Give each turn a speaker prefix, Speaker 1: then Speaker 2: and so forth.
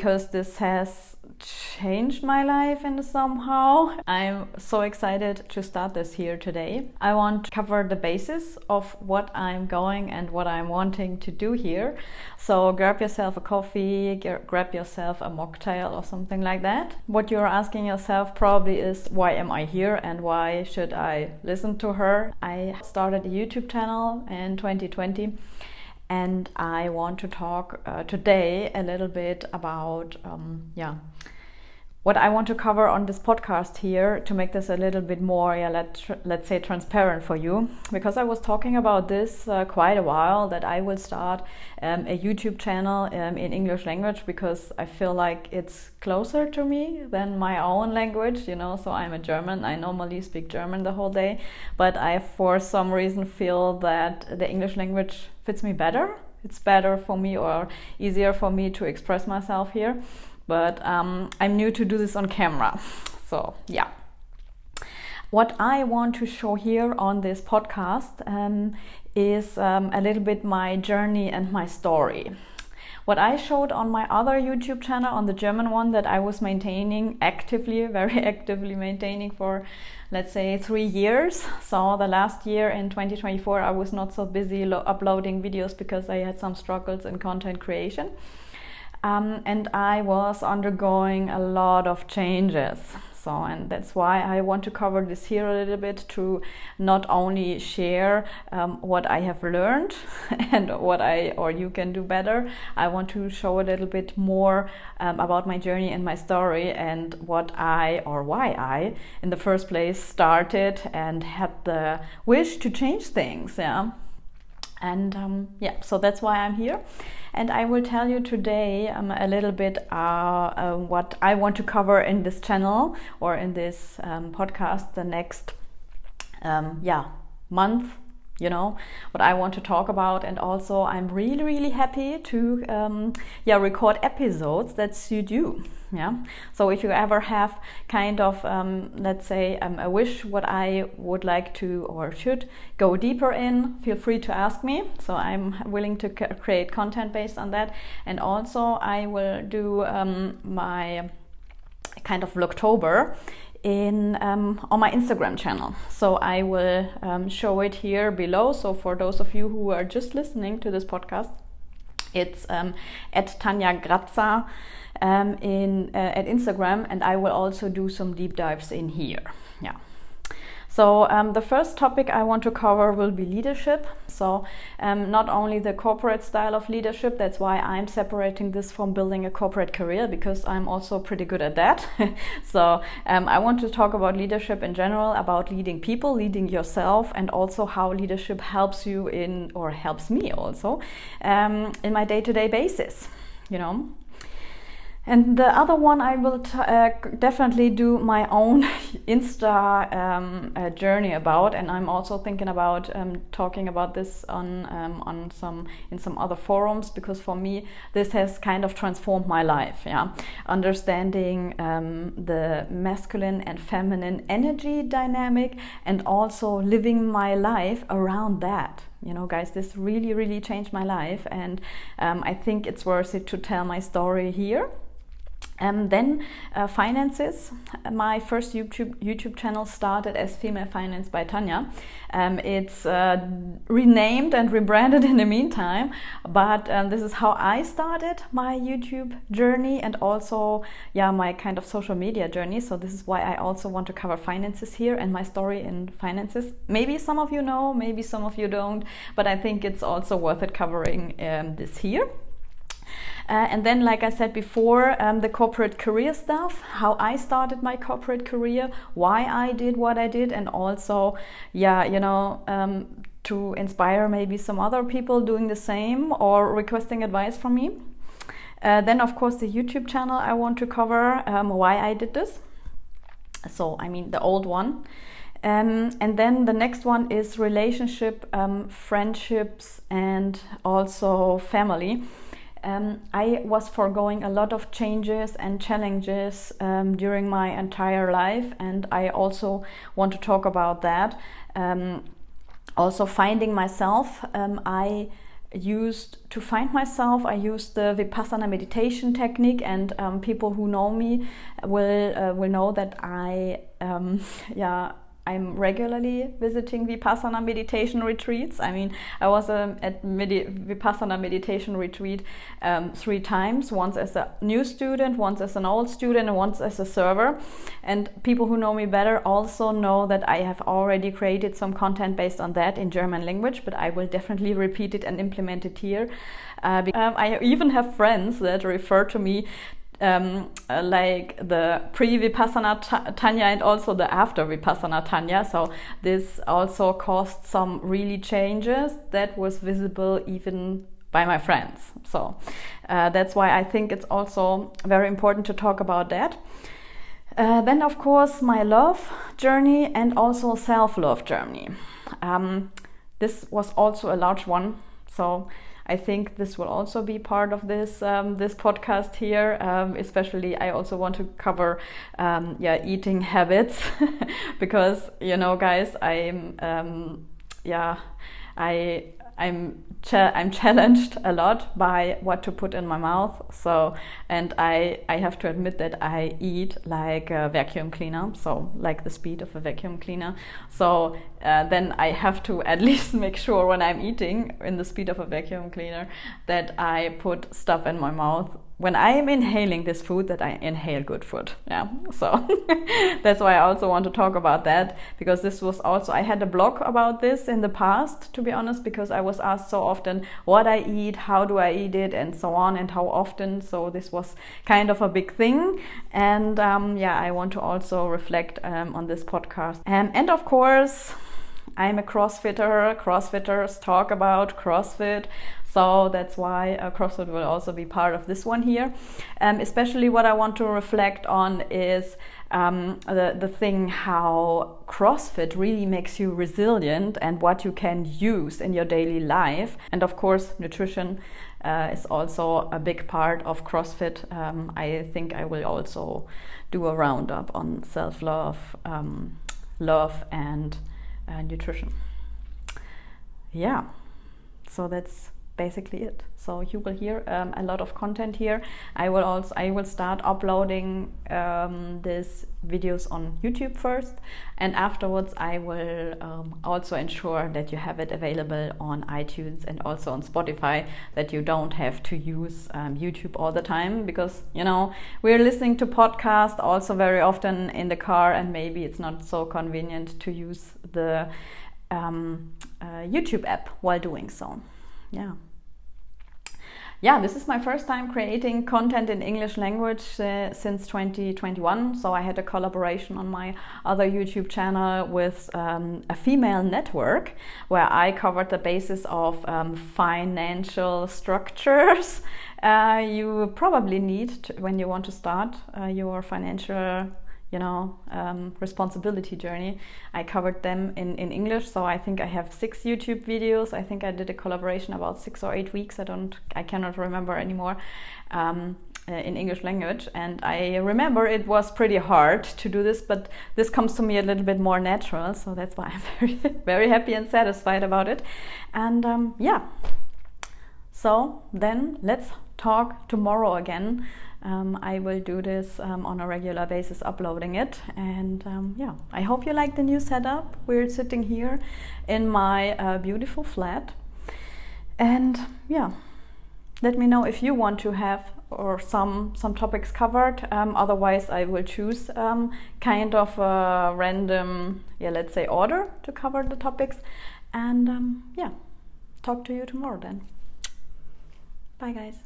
Speaker 1: because this has changed my life in somehow. I'm so excited to start this here today. I want to cover the basis of what I'm going and what I'm wanting to do here. So grab yourself a coffee, grab yourself a mocktail or something like that. What you're asking yourself probably is, why am I here and why should I listen to her? I started a YouTube channel in 2020. And I want to talk today a little bit about what I want to cover on this podcast here to make this a little bit more, let's say, transparent for you. Because I was talking about this quite a while, that I will start a YouTube channel in English language, because I feel like it's closer to me than my own language, you know. So I'm a German, I normally speak German the whole day, but I for some reason feel that the English language fits me better. It's better for me or easier for me to express myself here. But I'm new to do this on camera. So yeah. What I want to show here on this podcast is a little bit my journey and my story. What I showed on my other YouTube channel, on the German one that I was maintaining actively, very actively maintaining for, let's say, 3 years. So the last year in 2024, I was not so busy uploading videos because I had some struggles in content creation. And I was undergoing a lot of changes. So, and that's why I want to cover this here a little bit, to not only share what I have learned and what you can do better. I want to show a little bit more about my journey and my story, and why I in the first place started and had the wish to change things. Yeah. And so that's why I'm here, and I will tell you today a little bit what I want to cover in this channel or in this podcast the next month, you know, what I want to talk about. And also I'm really happy to record episodes that suit you. Yeah. So if you ever have kind of let's say a wish what I would like to or should go deeper in, feel free to ask me. So I'm willing to create content based on that. And also I will do my kind of Vlogtober on my Instagram channel. So I will show it here below. So for those of you who are just listening to this podcast, it's at Tanja Gratza at Instagram, and I will also do some deep dives in here. Yeah. So the first topic I want to cover will be leadership. So not only the corporate style of leadership, that's why I'm separating this from building a corporate career, because I'm also pretty good at that. So I want to talk about leadership in general, about leading people, leading yourself, and also how leadership helps you helps me also in my day-to-day basis, you know. And the other one, I will definitely do my own Insta journey about, and I'm also thinking about talking about this in some other forums, because for me this has kind of transformed my life. Yeah, understanding the masculine and feminine energy dynamic, and also living my life around that. You know, guys, this really changed my life, and I think it's worth it to tell my story here. Then finances. My first YouTube channel started as Female Finance by Tanja. It's renamed and rebranded in the meantime, but this is how I started my YouTube journey, and also my kind of social media journey. So this is why I also want to cover finances here and my story in finances. Maybe some of you know, maybe some of you don't, but I think it's also worth it covering this here. And then, like I said before, the corporate career stuff, how I started my corporate career, why I did what I did, and also, to inspire maybe some other people doing the same or requesting advice from me. Then, of course, the YouTube channel I want to cover, why I did this. So, I mean, the old one. And then the next one is relationship, friendships, and also family. I was foregoing a lot of changes and challenges during my entire life, and I also want to talk about that. Also finding myself, I used to find myself. I used the Vipassana meditation technique, and people who know me will know that I'm regularly visiting Vipassana meditation retreats. I mean, I was at Vipassana meditation retreat 3 times, once as a new student, once as an old student, and once as a server. And people who know me better also know that I have already created some content based on that in German language, but I will definitely repeat it and implement it here. I even have friends that refer to me like the pre-Vipassana Tanja and also the after Vipassana Tanja. So this also caused some really changes that was visible even by my friends. So that's why I think it's also very important to talk about that. Then of course my love journey and also self-love journey. This was also a large one. So I think this will also be part of this podcast here. Especially, I also want to cover eating habits because guys, I'm challenged a lot by what to put in my mouth. So, and I have to admit that I eat like a vacuum cleaner, so like the speed of a vacuum cleaner. So then I have to at least make sure when I'm eating in the speed of a vacuum cleaner that I put stuff in my mouth. When I am inhaling this food, that I inhale good food. Yeah, so that's why I also want to talk about that, because this was also, I had a blog about this in the past, to be honest, because I was asked so often what I eat, how do I eat it, and so on, and how often. So this was kind of a big thing. And I want to also reflect on this podcast. And of course, I'm a CrossFitter. CrossFitters talk about CrossFit. So that's why CrossFit will also be part of this one here. Especially what I want to reflect on is the thing how CrossFit really makes you resilient and what you can use in your daily life. And of course, nutrition is also a big part of CrossFit. I think I will also do a roundup on self-love, love and nutrition. Yeah, so that's basically it. So you will hear a lot of content here. I will start uploading these videos on YouTube first, and afterwards I will also ensure that you have it available on iTunes and also on Spotify, that you don't have to use YouTube all the time, because we're listening to podcasts also very often in the car, and maybe it's not so convenient to use the YouTube app while doing so. Yeah, this is my first time creating content in English language since 2021. So I had a collaboration on my other YouTube channel with a female network where I covered the basis of financial structures you probably need when you want to start your financial responsibility journey. I covered them in English, so I think I have 6 YouTube videos. I think I did a collaboration about 6 or 8 weeks. I cannot remember anymore, in English language. And I remember it was pretty hard to do this, but this comes to me a little bit more natural. So that's why I'm very, very happy and satisfied about it. And so then let's talk tomorrow again. I will do this on a regular basis, uploading it. And I hope you like the new setup. We're sitting here in my beautiful flat. And let me know if you want to have or some topics covered. Otherwise, I will choose kind of a random, let's say, order to cover the topics. And talk to you tomorrow then. Bye, guys.